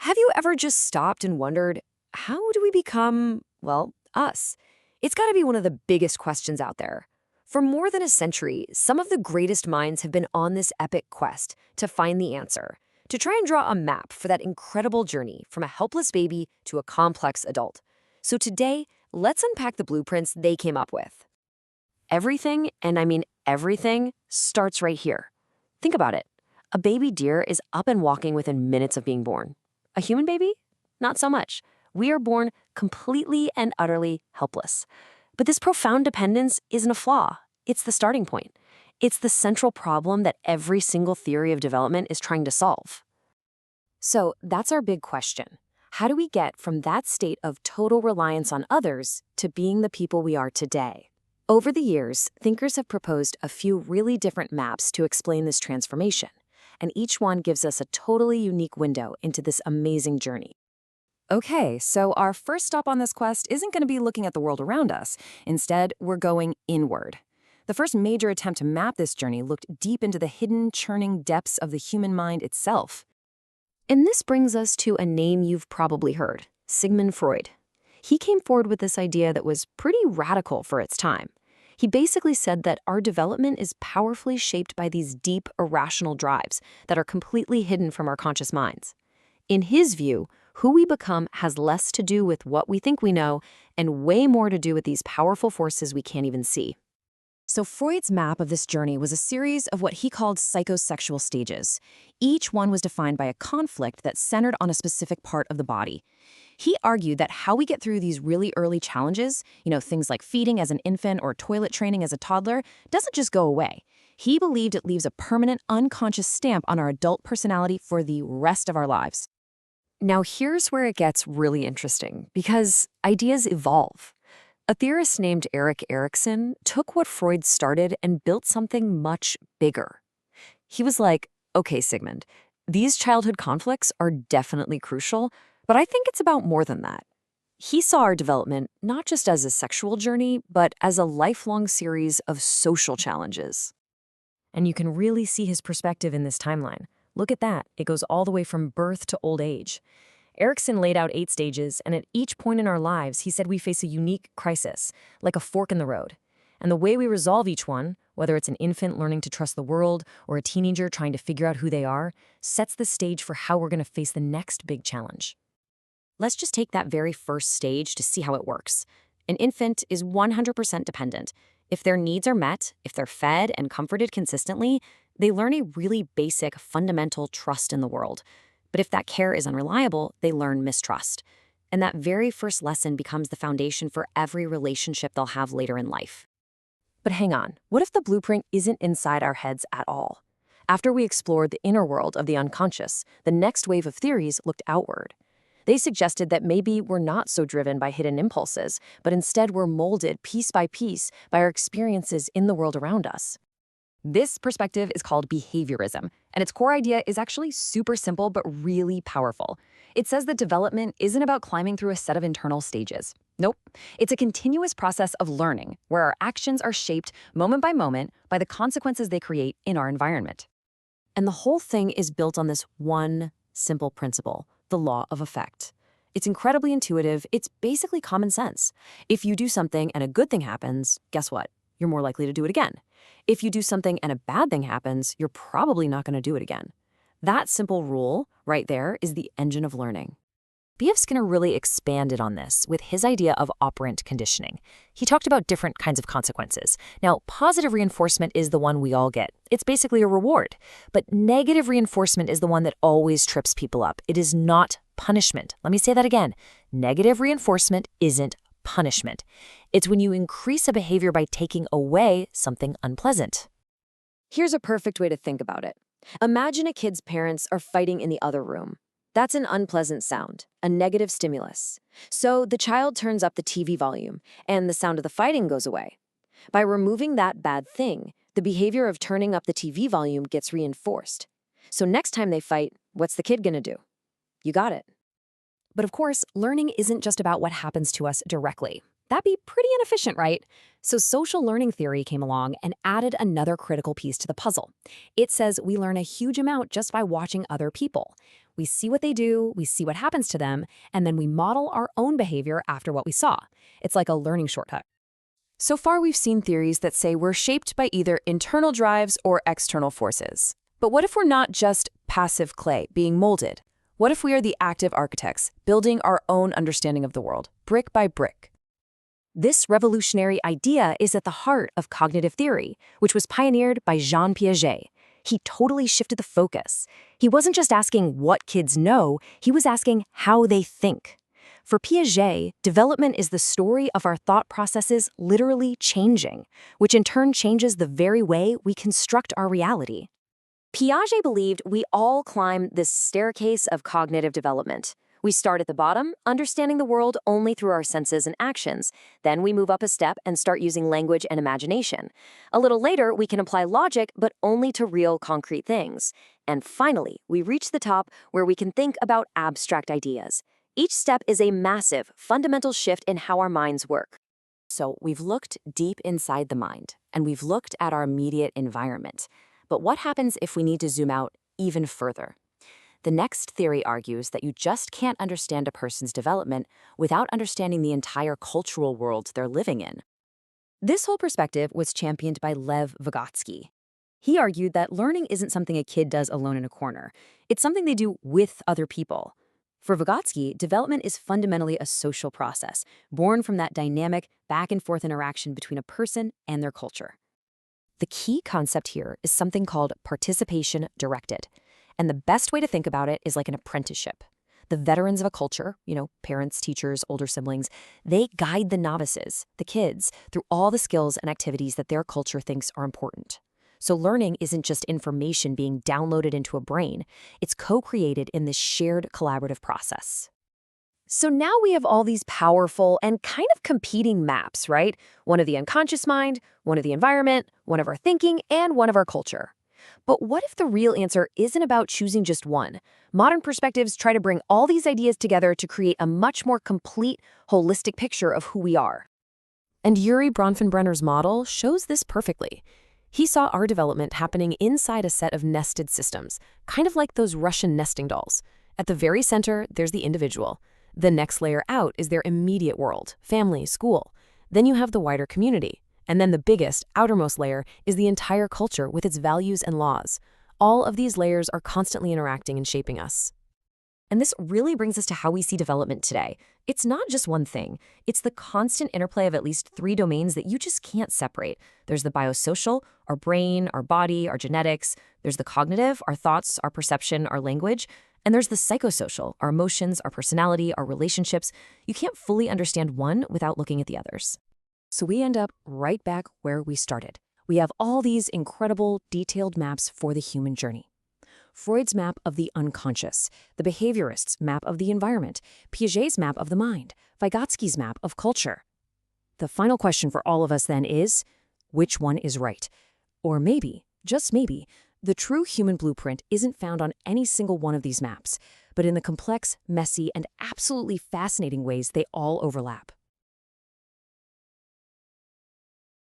Have you ever just stopped and wondered, how do we become, well, us? It's got to be one of the biggest questions out there. For more than a century, some of the greatest minds have been on this epic quest to find the answer, to try and draw a map for that incredible journey from a helpless baby to a complex adult. So today, let's unpack the blueprints they came up with. Everything, and I mean everything, starts right here. Think about it. A baby deer is up and walking within minutes of being born. A human baby? Not so much. We are born completely and utterly helpless. But this profound dependence isn't a flaw. It's the starting point. It's the central problem that every single theory of development is trying to solve. So that's our big question. How do we get from that state of total reliance on others to being the people we are today? Over the years, thinkers have proposed a few really different maps to explain this transformation, and each one gives us a totally unique window into this amazing journey. Okay, so our first stop on this quest isn't going to be looking at the world around us. Instead, we're going inward. The first major attempt to map this journey looked deep into the hidden, churning depths of the human mind itself. And this brings us to a name you've probably heard, Sigmund Freud. He came forward with this idea that was pretty radical for its time. He basically said that our development is powerfully shaped by these deep, irrational drives that are completely hidden from our conscious minds. In his view, who we become has less to do with what we think we know and way more to do with these powerful forces we can't even see. So Freud's map of this journey was a series of what he called psychosexual stages. Each one was defined by a conflict that centered on a specific part of the body. He argued that how we get through these really early challenges, things like feeding as an infant or toilet training as a toddler, doesn't just go away. He believed it leaves a permanent, unconscious stamp on our adult personality for the rest of our lives. Now here's where it gets really interesting, because ideas evolve. A theorist named Erikson took what Freud started and built something much bigger. He was like, okay, Sigmund, these childhood conflicts are definitely crucial, but I think it's about more than that. He saw our development not just as a sexual journey, but as a lifelong series of social challenges. And you can really see his perspective in this timeline. Look at that. It goes all the way from birth to old age. Erikson laid out 8 stages, and at each point in our lives, he said we face a unique crisis, like a fork in the road. And the way we resolve each one, whether it's an infant learning to trust the world or a teenager trying to figure out who they are, sets the stage for how we're going to face the next big challenge. Let's just take that very first stage to see how it works. An infant is 100% dependent. If their needs are met, if they're fed and comforted consistently, they learn a really basic, fundamental trust in the world. But if that care is unreliable, they learn mistrust. And that very first lesson becomes the foundation for every relationship they'll have later in life. But hang on, what if the blueprint isn't inside our heads at all? After we explored the inner world of the unconscious, the next wave of theories looked outward. They suggested that maybe we're not so driven by hidden impulses, but instead we're molded piece by piece by our experiences in the world around us. This perspective is called behaviorism, and its core idea is actually super simple but really powerful. It says that development isn't about climbing through a set of internal stages. Nope. It's a continuous process of learning, where our actions are shaped moment by the consequences they create in our environment. And the whole thing is built on this one simple principle, the law of effect. It's incredibly intuitive. It's basically common sense. If you do something and a good thing happens, guess what? You're more likely to do it again. If you do something and a bad thing happens, you're probably not going to do it again. That simple rule right there is the engine of learning. B.F. Skinner really expanded on this with his idea of operant conditioning. He talked about different kinds of consequences. Now, positive reinforcement is the one we all get. It's basically a reward. But negative reinforcement is the one that always trips people up. It is not punishment. Let me say that again. Negative reinforcement isn't punishment. It's when you increase a behavior by taking away something unpleasant. Here's a perfect way to think about it. Imagine a kid's parents are fighting in the other room. That's an unpleasant sound, a negative stimulus. So the child turns up the TV volume, and the sound of the fighting goes away. By removing that bad thing, the behavior of turning up the TV volume gets reinforced. So next time they fight, what's the kid gonna do? You got it. But of course, learning isn't just about what happens to us directly. That'd be pretty inefficient, right? So social learning theory came along and added another critical piece to the puzzle. It says we learn a huge amount just by watching other people. We see what they do, we see what happens to them, and then we model our own behavior after what we saw. It's like a learning shortcut. So far, we've seen theories that say we're shaped by either internal drives or external forces. But what if we're not just passive clay being molded? What if we are the active architects, building our own understanding of the world, brick by brick? This revolutionary idea is at the heart of cognitive theory, which was pioneered by Jean Piaget. He totally shifted the focus. He wasn't just asking what kids know, he was asking how they think. For Piaget, development is the story of our thought processes literally changing, which in turn changes the very way we construct our reality. Piaget believed we all climb this staircase of cognitive development. We start at the bottom, understanding the world only through our senses and actions. Then we move up a step and start using language and imagination. A little later, we can apply logic, but only to real, concrete things. And finally, we reach the top where we can think about abstract ideas. Each step is a massive, fundamental shift in how our minds work. So we've looked deep inside the mind, and we've looked at our immediate environment. But what happens if we need to zoom out even further? The next theory argues that you just can't understand a person's development without understanding the entire cultural world they're living in. This whole perspective was championed by Vygotsky. He argued that learning isn't something a kid does alone in a corner. It's something they do with other people. For Vygotsky, development is fundamentally a social process, born from that dynamic back-and-forth interaction between a person and their culture. The key concept here is something called participation directed. And the best way to think about it is like an apprenticeship. The veterans of a culture, parents, teachers, older siblings, they guide the novices, the kids, through all the skills and activities that their culture thinks are important. So learning isn't just information being downloaded into a brain. It's co-created in this shared collaborative process. So now we have all these powerful and kind of competing maps, right? One of the unconscious mind, one of the environment, one of our thinking, and one of our culture. But what if the real answer isn't about choosing just one? Modern perspectives try to bring all these ideas together to create a much more complete, holistic picture of who we are. And Yuri Bronfenbrenner's model shows this perfectly. He saw our development happening inside a set of nested systems, kind of like those Russian nesting dolls. At the very center, there's the individual. The next layer out is their immediate world, family, school. Then you have the wider community. And then the biggest, outermost layer is the entire culture with its values and laws. All of these layers are constantly interacting and shaping us. And this really brings us to how we see development today. It's not just one thing. It's the constant interplay of at least 3 domains that you just can't separate. There's the biosocial, our brain, our body, our genetics. There's the cognitive, our thoughts, our perception, our language. And there's the psychosocial, our emotions, our personality, our relationships. You can't fully understand one without looking at the others. So we end up right back where we started. We have all these incredible, detailed maps for the human journey. Freud's map of the unconscious, the behaviorist's map of the environment, Piaget's map of the mind, Vygotsky's map of culture. The final question for all of us then is, which one is right? Or maybe, just maybe, the true human blueprint isn't found on any single one of these maps, but in the complex, messy, and absolutely fascinating ways they all overlap.